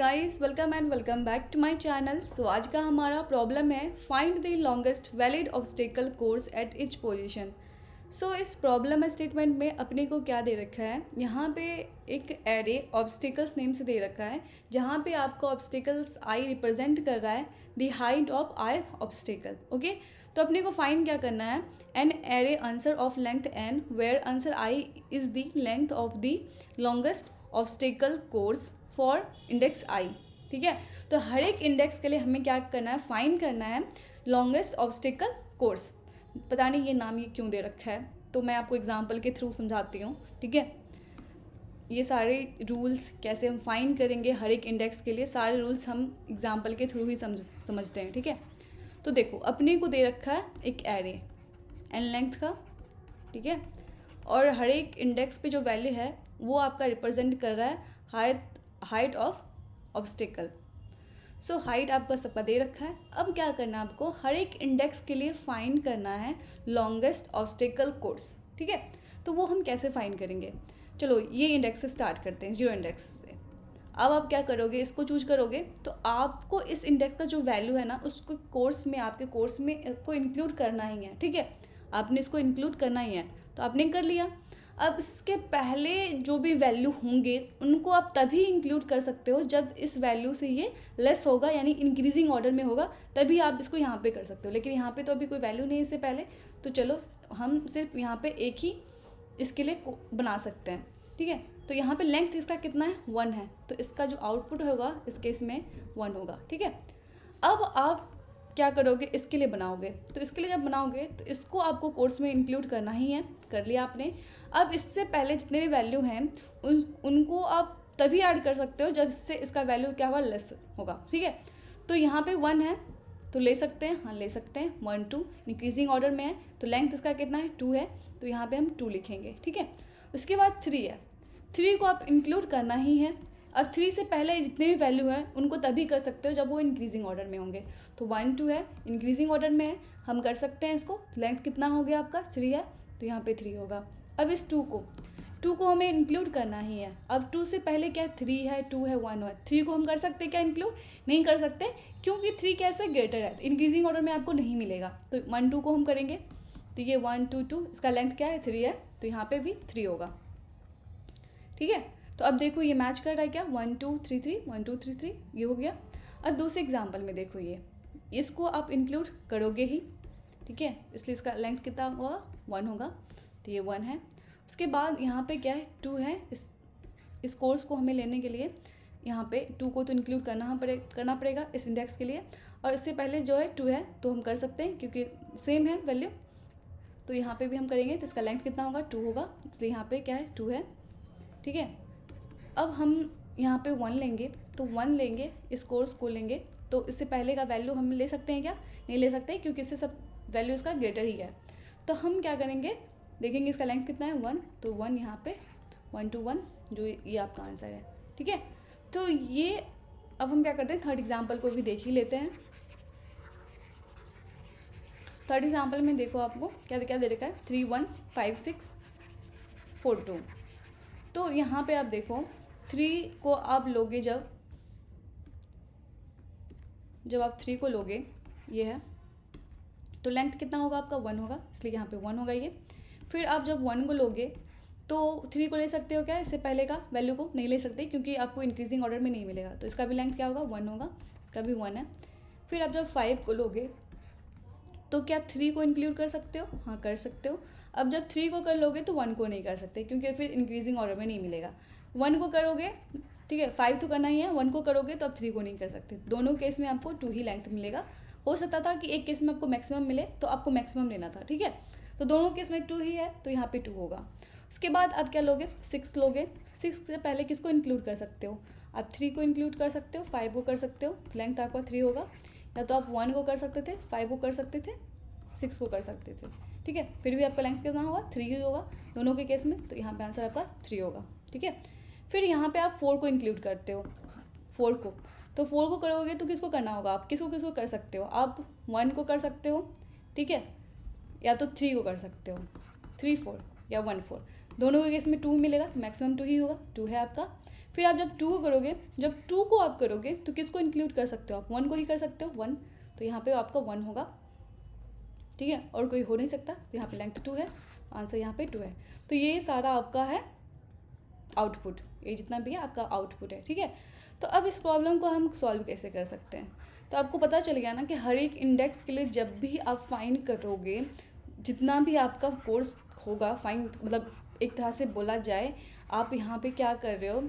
Guys welcome and welcome back to my channel. So आज का हमारा प्रॉब्लम है find the longest valid obstacle course at each position. So इस problem statement में अपने को क्या दे रखा है, यहाँ पे एक एरे ऑब्स्टेकल्स नेम से दे रखा है जहाँ पे आपको ऑब्स्टेकल्स आई रिप्रेजेंट कर रहा है the height of I obstacle. Okay, तो अपने को फाइंड क्या करना है, an array answer of length N where answer I is the length of the longest obstacle course for index I. ठीक है, तो हर एक इंडेक्स के लिए हमें क्या करना है, फाइंड करना है लॉन्गेस्ट ऑब्स्टेकल कोर्स। पता नहीं ये नाम ये क्यों दे रखा है, तो मैं आपको एग्जांपल के थ्रू समझाती हूँ। ठीक है, ये सारे रूल्स कैसे हम फाइंड करेंगे हर एक इंडेक्स के लिए, सारे रूल्स हम एग्जांपल के थ्रू ही समझते हैं। ठीक है, तो देखो अपने को दे रखा है एक एरे एन लेंथ का। ठीक है, और हर एक इंडेक्स पे जो वैल्यू है वो आपका रिप्रेजेंट कर रहा है height of obstacle. So height आपका सबका दे रखा है। अब क्या करना है, आपको हर एक इंडेक्स के लिए फाइंड करना है लॉन्गेस्ट ऑब्स्टेकल कोर्स। ठीक है, तो वो हम कैसे फाइंड करेंगे, चलो ये इंडेक्स से स्टार्ट करते हैं, जीरो इंडेक्स से। अब आप क्या करोगे, इसको चूज करोगे तो आपको इस इंडेक्स का जो वैल्यू है ना उसको कोर्स में, आपके कोर्स में इसको इंक्लूड करना ही है। ठीक है, आपने इसको इंक्लूड करना ही है, तो आपने कर लिया। अब इसके पहले जो भी वैल्यू होंगे उनको आप तभी इंक्लूड कर सकते हो जब इस वैल्यू से ये लेस होगा, यानी इंक्रीजिंग ऑर्डर में होगा, तभी आप इसको यहाँ पे कर सकते हो। लेकिन यहाँ पे तो अभी कोई वैल्यू नहीं है इससे पहले, तो चलो हम सिर्फ यहाँ पे एक ही इसके लिए बना सकते हैं। ठीक है, तो यहाँ पे लेंथ इसका कितना है, 1 है, तो इसका जो आउटपुट होगा इस केस में 1 होगा। ठीक है, अब आप क्या करोगे, इसके लिए बनाओगे, तो इसके लिए जब बनाओगे तो इसको आपको कोर्स में इंक्लूड करना ही है। कर लिया आपने। अब इससे पहले जितने भी वैल्यू हैं उनको आप तभी ऐड कर सकते हो जब इससे इसका वैल्यू क्या होगा, लेस होगा। ठीक है, तो यहाँ पे 1 है तो ले सकते हैं, हाँ ले सकते हैं। 1 2 इंक्रीजिंग ऑर्डर में है, तो लेंथ इसका कितना है, 2 है, तो यहाँ पे हम 2 लिखेंगे। ठीक है, उसके बाद 3 है, 3 को आप इंक्लूड करना ही है। अब 3 से पहले जितने भी वैल्यू हैं उनको तभी कर सकते हो जब वो इंक्रीजिंग ऑर्डर में होंगे। तो 1 2 है, इंक्रीजिंग ऑर्डर में है, हम कर सकते हैं इसको। लेंथ कितना हो गया आपका, 3 है, तो यहाँ पे 3 होगा। अब इस 2 को हमें इंक्लूड करना ही है। अब 2 से पहले क्या है, 3 है, 2 है, 1 है, 3 को हम कर सकते हैं क्या इंक्लूड, नहीं कर सकते, क्योंकि 3 कैसे ग्रेटर है, तो इंक्रीजिंग ऑर्डर में आपको नहीं मिलेगा। तो 1 2 को हम करेंगे, तो ये 1 2 2, इसका लेंथ क्या है, 3 है, तो यहाँ पे भी 3 होगा। ठीक है, तो अब देखो ये मैच कर रहा है क्या, 1 2 3 3 1 2 3 3, ये हो गया। अब दूसरे एग्जाम्पल में देखो, ये इसको आप इंक्लूड करोगे ही। ठीक है, इसलिए इसका लेंथ कितना होगा, 1 होगा, तो ये 1 है। उसके बाद यहाँ पे क्या है, 2 है। इस कोर्स को हमें लेने के लिए यहाँ पे 2 को तो इंक्लूड करना पड़ेगा इस इंडेक्स के लिए, और इससे पहले जो है 2 है तो हम कर सकते हैं क्योंकि सेम है वैल्यू, तो यहाँ पे भी हम करेंगे। तो इसका लेंथ कितना होगा, 2 होगा, इसलिए यहाँ पे क्या है, 2 है। ठीक है, अब हम यहाँ पे 1 लेंगे, तो 1 लेंगे, इस कोर्स को लेंगे, तो इससे पहले का वैल्यू हम ले सकते हैं क्या, नहीं ले सकते, क्योंकि इससे सब वैल्यू इसका ग्रेटर ही है। तो हम क्या करेंगे, देखेंगे इसका लेंथ कितना है, 1, तो 1 यहाँ पे 1 2 1, जो ये आपका आंसर है। ठीक है, तो ये अब हम क्या करते हैं, थर्ड एग्जाम्पल को भी देख ही लेते हैं। थर्ड एग्जाम्पल में देखो आपको क्या क्या दे रखा है, 3 1 5 6 4 2। तो यहाँ पे आप देखो 3 को आप लोगे, जब आप 3 को लोगे, ये है, तो लेंथ कितना होगा आपका, 1 होगा, इसलिए यहाँ पे 1 होगा ये। फिर आप जब 1 को लोगे तो 3 को ले सकते हो क्या, इससे पहले का वैल्यू को नहीं ले सकते क्योंकि आपको इंक्रीजिंग ऑर्डर में नहीं मिलेगा, तो इसका भी लेंथ क्या होगा, 1 होगा, इसका भी 1 है। फिर आप जब 5 को लोगे तो क्या 3 को इंक्लूड कर सकते हो, हाँ कर सकते हो। अब जब 3 को कर लोगे तो 1 को नहीं कर सकते क्योंकि फिर इंक्रीजिंग ऑर्डर में नहीं मिलेगा। 1 को करोगे, ठीक है, 5 तो करना ही है, 1 को करोगे तो आप 3 को नहीं कर सकते। दोनों केस में आपको 2 ही लेंथ मिलेगा। हो सकता था कि एक केस में आपको मैक्सिमम मिले तो आपको मैक्सिमम लेना था। ठीक है, तो दोनों केस में 2 ही है, तो यहाँ पे 2 होगा। उसके बाद आप क्या लोगे, 6 लोगे। 6 से पहले किसको इंक्लूड कर सकते हो, आप 3 को इंक्लूड कर सकते हो, 5 को कर सकते हो, लेंथ आपका 3 होगा। या तो आप 1 को कर सकते थे, 5 को कर सकते थे, 6 को कर सकते थे। ठीक है, फिर भी आपका लेंथ कितना होगा, 3 ही होगा दोनों के केस में, तो यहाँ पे आंसर आपका 3 होगा। ठीक है, फिर यहाँ पे आप 4 को इंक्लूड करते हो, 4 को, तो 4 को करोगे तो किसको करना होगा, आप किसको कर सकते हो, आप 1 को कर सकते हो, ठीक है, या तो 3 को कर सकते हो, 3 4 या 1 4, दोनों के केस में 2 मिलेगा, मैक्सिमम 2 ही होगा, 2 है आपका। फिर आप जब 2 करोगे, जब 2 को आप करोगे तो किसको इंक्लूड कर सकते हो आप? 1 को ही कर सकते हो, 1। तो यहाँ पे आपका 1 होगा, ठीक है, और कोई हो नहीं सकता। तो यहाँ पे लेंथ 2 है, आंसर यहाँ पे 2 है। तो ये सारा आपका है आउटपुट, ये जितना भी है आपका आउटपुट है, ठीक है। तो अब इस प्रॉब्लम को हम सॉल्व कैसे कर सकते हैं? तो आपको पता चल गया ना कि हर एक इंडेक्स के लिए जब भी आप फाइंड करोगे, जितना भी आपका कोर्स होगा फाइंड, मतलब एक तरह से बोला जाए, आप यहाँ पे क्या कर रहे हो,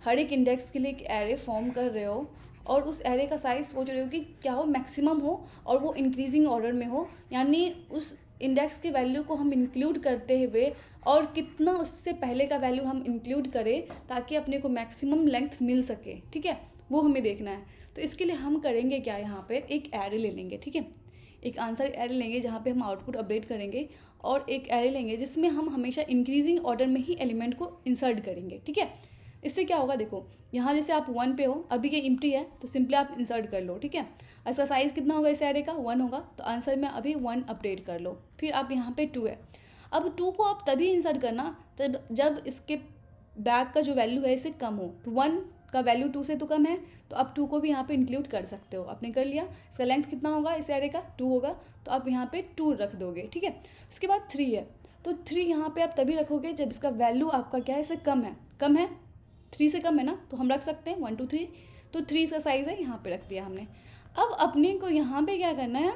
हर एक इंडेक्स के लिए एक एरे फॉर्म कर रहे हो और उस एरे का साइज सोच रहे हो कि क्या हो, मैक्सिमम हो और वो इंक्रीजिंग ऑर्डर में हो, यानी उस इंडेक्स की वैल्यू को हम इंक्लूड करते हुए और कितना उससे पहले का वैल्यू हम इंक्लूड करें ताकि अपने को मैक्सिमम लेंथ मिल सके, ठीक है, वो हमें देखना है। तो इसके लिए हम करेंगे क्या, यहाँ पे एक एरे ले लेंगे, ठीक है, एक आंसर एरे लेंगे जहाँ पे हम आउटपुट अपडेट करेंगे, और एक एरे लेंगे जिसमें हम हमेशा इंक्रीजिंग ऑर्डर में ही एलिमेंट को इंसर्ट करेंगे, ठीक है। इससे क्या होगा, देखो यहाँ जैसे आप 1 पे हो, अभी ये एम्प्टी है तो सिंपली आप इंसर्ट कर लो, ठीक है। इसका साइज़ कितना होगा इस एरे का, 1 होगा, तो आंसर में अभी 1 अपडेट कर लो। फिर आप यहाँ पे 2 है, अब 2 को आप तभी इंसर्ट करना जब इसके बैक का जो वैल्यू है इससे कम हो। तो 1 का वैल्यू 2 से तो कम है, तो आप 2 को भी यहाँ पे इंक्लूड कर सकते हो। आपने कर लिया, इसका लेंथ कितना होगा इस एरे का, 2 होगा, तो आप यहाँ पे 2 रख दोगे, ठीक है। उसके बाद 3 है, तो 3 यहाँ पे आप तभी रखोगे जब इसका वैल्यू आपका क्या है, इससे कम है, 3 से कम है ना, तो हम रख सकते हैं 1 2 3। तो 3 इसका साइज़ है, यहाँ पे रख दिया हमने। अब अपने को यहाँ पे क्या करना है,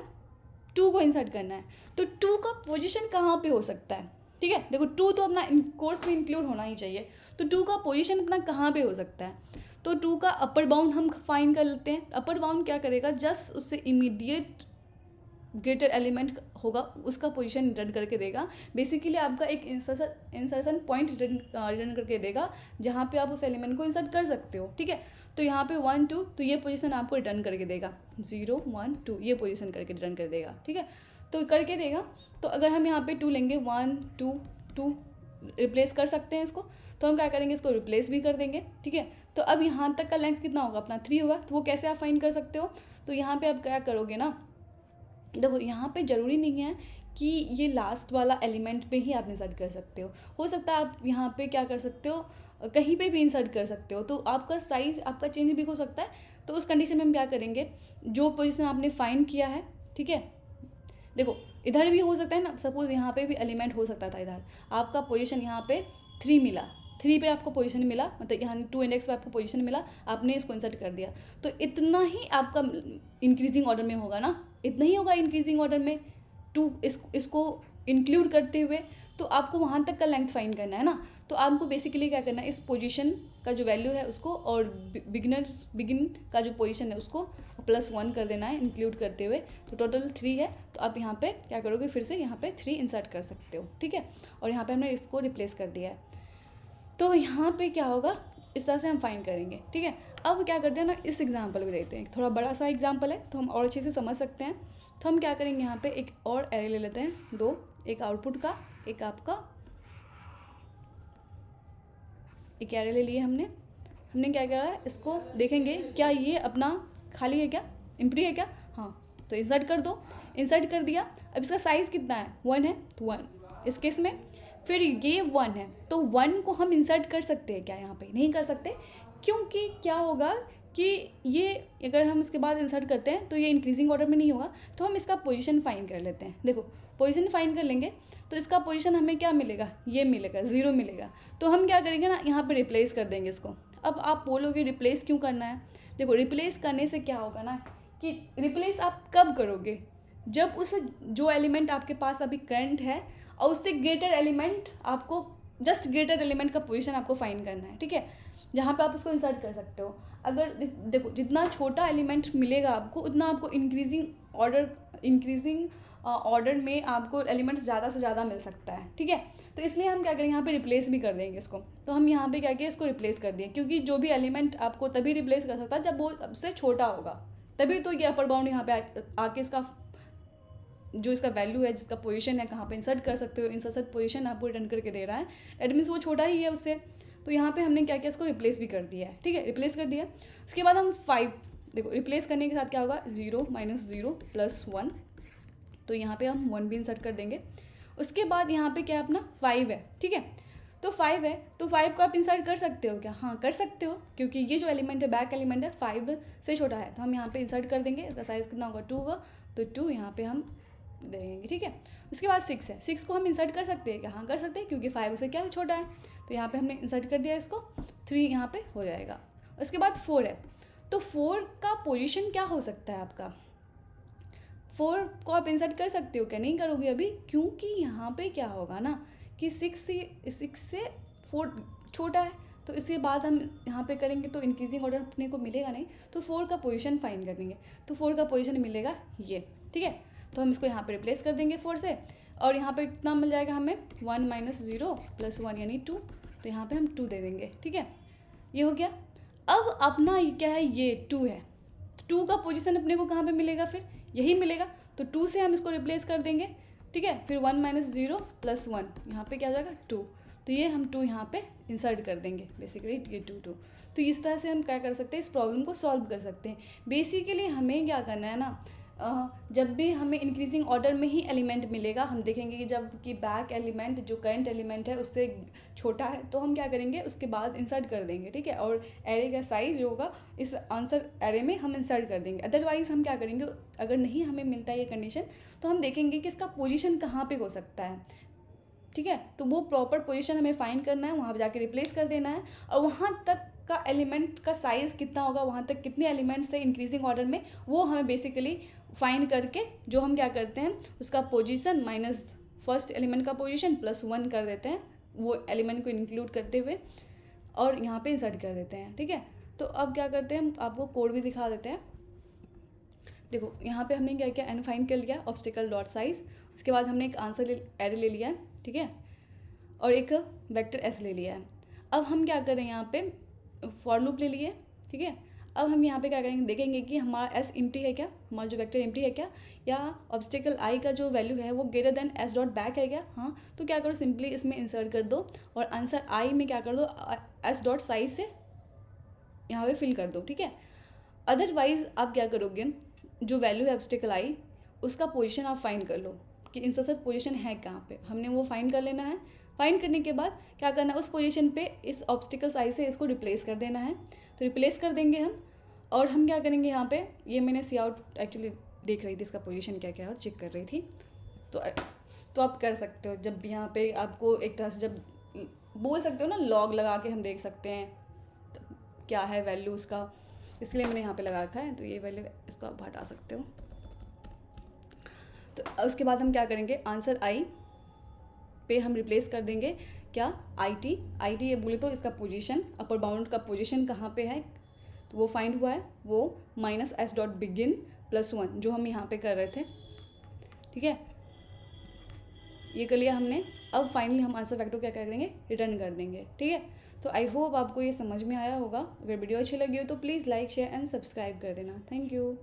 2 को इंसर्ट करना है। तो 2 का पोजीशन कहाँ पे हो सकता है, ठीक है, देखो 2 तो अपना कोर्स में इंक्लूड होना ही चाहिए, तो 2 का पोजीशन अपना कहाँ पे हो सकता है। तो 2 का अपर बाउंड हम फाइंड कर लेते हैं। अपर बाउंड क्या करेगा, जस्ट उससे इमीडिएट ग्रेटर एलिमेंट होगा उसका पोजीशन रिटर्न करके देगा। बेसिकली आपका एक इंसर्शन पॉइंट रिटर्न करके देगा जहाँ पे आप उस एलिमेंट को इंसर्ट कर सकते हो, ठीक है। तो यहाँ पे 1 2, तो ये पोजीशन आपको रिटर्न करके देगा, 0 1 2 ये पोजीशन करके रिटर्न कर देगा, ठीक है, तो करके देगा। तो अगर हम यहाँ पे 2 लेंगे, 1 2 2 रिप्लेस कर सकते हैं इसको, तो हम क्या करेंगे, इसको रिप्लेस भी कर देंगे, ठीक है। तो अब यहाँ तक का लेंथ कितना होगा अपना, 3 होगा, तो वो कैसे आप फाइंड कर सकते हो। तो यहाँ पे आप क्या करोगे ना, देखो यहाँ पे ज़रूरी नहीं है कि ये लास्ट वाला एलिमेंट पे ही आप इंसर्ट कर सकते हो सकता है आप यहाँ पे क्या कर सकते हो, कहीं पे भी इंसर्ट कर सकते हो, तो आपका साइज़ आपका चेंज भी हो सकता है। तो उस कंडीशन में हम क्या करेंगे, जो पोजीशन आपने फाइंड किया है, ठीक है, देखो इधर भी हो सकता है ना, सपोज़ यहाँ पे भी एलिमेंट हो सकता था, इधर आपका पोजीशन यहाँ पे 3 मिला, 3 पे आपको पोजीशन मिला, मतलब यहाँ 2 इंडेक्स पे आपको पोजीशन मिला, आपने इसको इंसर्ट कर दिया, तो इतना ही आपका इंक्रीजिंग ऑर्डर में होगा ना, इतना ही होगा इंक्रीजिंग ऑर्डर में 2 इसको इंक्लूड करते हुए। तो आपको वहाँ तक का लेंथ फाइंड करना है ना, तो आपको बेसिकली क्या करना है, इस पोजीशन का जो वैल्यू है उसको और बिगिन का जो पोजीशन है उसको +1 कर देना है इंक्लूड करते हुए। तो टोटल 3 है, तो आप यहाँ पे क्या करोगे, फिर से यहाँ पे 3 इंसर्ट कर सकते हो, ठीक है, और यहाँ पे हमने इसको रिप्लेस कर दिया है। तो यहाँ पे क्या होगा, इस तरह से हम फाइंड करेंगे, ठीक है। अब क्या करते हैं ना, इस एग्जाम्पल को देखते हैं, थोड़ा बड़ा सा एग्जाम्पल है तो हम और अच्छे से समझ सकते हैं। तो हम क्या करेंगे, यहाँ पे एक और एरे ले लेते हैं, 2, एक आउटपुट का, एक आपका, एक एरे ले लिए हमने क्या करा है, इसको देखेंगे क्या ये अपना खाली है, क्या एम्प्टी है क्या, हाँ, तो इंसर्ट कर दो, इंसर्ट कर दिया। अब इसका साइज़ कितना है, 1 है, तो 1 इस केस में, फिर ये 1 है, तो 1 को हम इंसर्ट कर सकते हैं क्या, यहाँ पे नहीं कर सकते, क्योंकि क्या होगा कि ये अगर हम इसके बाद इंसर्ट करते हैं तो ये इंक्रीजिंग ऑर्डर में नहीं होगा। तो हम इसका पोजीशन फाइंड कर लेते हैं, देखो पोजीशन फाइंड कर लेंगे, तो इसका पोजीशन हमें क्या मिलेगा, ये मिलेगा, 0 मिलेगा। तो हम क्या करेंगे ना, यहाँ पे रिप्लेस कर देंगे इसको। अब आप बोलोगे रिप्लेस क्यों करना है, देखो रिप्लेस करने से क्या होगा ना, कि रिप्लेस आप कब करोगे, जब उस जो एलिमेंट आपके पास अभी करंट है और उससे ग्रेटर एलिमेंट आपको, जस्ट ग्रेटर एलिमेंट का पोजीशन आपको फाइंड करना है, ठीक है, जहाँ पे आप उसको इंसर्ट कर सकते हो। अगर देखो जितना छोटा एलिमेंट मिलेगा आपको, उतना आपको इंक्रीजिंग ऑर्डर में आपको एलिमेंट्स ज़्यादा से ज़्यादा मिल सकता है, ठीक है। तो इसलिए हम क्या करेंगे, यहाँ पे रिप्लेस भी कर देंगे इसको। तो हम यहाँ पे क्या किया, इसको रिप्लेस कर दिए, क्योंकि जो भी एलिमेंट आपको तभी रिप्लेस कर सकता है जब वो उससे छोटा होगा, तभी तो ये अपर बाउंड यहाँ पे आके इसका जो इसका वैल्यू है, जिसका पोजीशन है, कहाँ पे इंसर्ट कर सकते हो, इंसर्ट पोजीशन आपको रिटर्न करके दे रहा है, दैट मीन्स वो छोटा ही है उससे। तो यहाँ पे हमने क्या किया, इसको रिप्लेस भी कर दिया है, ठीक है, रिप्लेस कर दिया। उसके बाद हम 5, देखो रिप्लेस करने के साथ क्या होगा, 0 -0 +1, तो यहाँ पे हम 1 भी इंसर्ट कर देंगे। उसके बाद यहाँ पे क्या अपना 5 है, ठीक है, तो 5 है, तो 5 को आप इंसर्ट कर सकते हो क्या? हाँ कर सकते हो, क्योंकि ये जो एलिमेंट है बैक एलिमेंट है 5 से छोटा है, तो हम यहाँ पे इंसर्ट कर देंगे। इसका साइज़ कितना होगा? 2 होगा, तो 2 यहाँ पे हम देंगे, ठीक है। उसके बाद 6 है, 6 को हम इंसर्ट कर सकते हैं क्या? हाँ कर सकते हैं, क्योंकि 5 उससे क्या छोटा है, तो यहाँ पे हमने इंसर्ट कर दिया इसको, 3 यहाँ पे हो जाएगा। उसके बाद 4 है, तो 4 का पोजीशन क्या हो सकता है आपका? 4 को आप इंसर्ट कर सकते हो क्या? नहीं करोगे अभी, क्योंकि यहाँ पे क्या होगा ना कि 6 से 4 छोटा है, तो इसके बाद हम यहाँ पे करेंगे तो इंक्रीजिंग ऑर्डर अपने को मिलेगा नहीं, तो 4 का पोजीशन फाइंड कर देंगे, तो 4 का पोजीशन मिलेगा ये, ठीक है। तो हम इसको यहाँ पे रिप्लेस कर देंगे 4 से, और यहाँ पे कितना मिल जाएगा हमें? 1 - 0 + 1 यानी 2, तो यहाँ पे हम 2 दे देंगे, ठीक है। ये हो गया। अब अपना ये क्या है? ये 2 है, तो 2 का पोजीशन अपने को कहाँ पे मिलेगा? फिर यही मिलेगा, तो 2 से हम इसको रिप्लेस कर देंगे, ठीक है। फिर 1 - 0 + 1 यहाँ पे क्या हो जाएगा? 2, तो ये हम 2 यहाँ पे इंसर्ट कर देंगे, बेसिकली ये 2 तो इस तरह से हम क्या कर सकते हैं? इस प्रॉब्लम को सॉल्व कर सकते हैं। बेसिकली हमें क्या करना है ना, जब भी हमें इंक्रीजिंग ऑर्डर में ही एलिमेंट मिलेगा, हम देखेंगे कि जब कि बैक एलिमेंट जो करंट एलिमेंट है उससे छोटा है, तो हम क्या करेंगे? उसके बाद इंसर्ट कर देंगे, ठीक है। और एरे का साइज़ जो होगा इस आंसर एरे में हम इंसर्ट कर देंगे। अदरवाइज़ हम क्या करेंगे? अगर नहीं हमें मिलता है ये कंडीशन, तो हम देखेंगे कि इसका पोजीशन कहाँ पे हो सकता है, ठीक है। तो वो प्रॉपर पोजीशन हमें फाइंड करना है, वहाँ पर जाके रिप्लेस कर देना है, और वहाँ तक का एलिमेंट का साइज़ कितना होगा, वहाँ तक कितने एलिमेंट्स है इंक्रीजिंग ऑर्डर में, वो हमें बेसिकली फाइंड करके जो हम क्या करते हैं, उसका पोजीशन माइनस फर्स्ट एलिमेंट का पोजीशन +1 कर देते हैं, वो एलिमेंट को इंक्लूड करते हुए, और यहाँ पे इंसर्ट कर देते हैं, ठीक है। तो अब क्या करते हैं, हम आपको कोड भी दिखा देते हैं। देखो यहाँ पे हमने क्या किया? एन फाइंड कर लिया, ऑब्स्टिकल डॉट साइज, उसके बाद हमने एक आंसर एरे ले लिया है, ठीक है, और एक वेक्टर एस ले लिया है। अब हम क्या करें? यहाँ पे फॉर लूप ले लिए, ठीक है। अब हम यहाँ पे क्या करेंगे? देखेंगे कि हमारा एस एम्प्टी है क्या, हमारा जो वेक्टर एम्प्टी है क्या, या ऑब्स्टिकल आई का जो वैल्यू है वो greater than S dot back है क्या। हाँ, तो क्या करो? सिंपली इसमें इंसर्ट कर दो, और आंसर आई में क्या कर दो? एस डॉट साइज से यहाँ पे फिल कर दो, ठीक है। अदरवाइज आप क्या करोगे? जो वैल्यू है ऑब्स्टिकल आई, उसका पोजीशन आप फाइंड कर लो कि इंसर्ट पोजीशन है कहाँ पे, हमने वो फाइंड कर लेना है। फाइंड करने के बाद क्या करना है? उस पोजीशन पे इस ऑब्स्टिकल साइज से इसको रिप्लेस कर देना है, तो रिप्लेस कर देंगे हम। और हम क्या करेंगे? यहाँ पे ये मैंने सी आउट एक्चुअली देख रही थी, इसका पोजीशन क्या क्या है चेक कर रही थी, तो आप कर सकते हो। जब यहाँ पे आपको एक तरह से जब बोल सकते हो ना, लॉग लगा के हम देख सकते हैं तो क्या है वैल्यू उसका, इसलिए मैंने यहाँ पे लगा रखा है। तो ये वैल्यू इसको आप हटा सकते हो। तो उसके बाद हम क्या करेंगे? आंसर आई पे हम रिप्लेस कर देंगे क्या? आई टी ये बोले तो इसका पोजीशन, अपर बाउंड का पोजीशन कहाँ पे है, तो वो फाइंड हुआ है, वो -s डॉट बिगिन +1 जो हम यहाँ पे कर रहे थे, ठीक है। ये कर लिया हमने। अब फाइनली हम आंसर वेक्टर क्या करेंगे? रिटर्न कर देंगे, ठीक है। तो आई होप आपको ये समझ में आया होगा। अगर वीडियो अच्छी लगी हो तो please like share and subscribe कर देना। Thank you.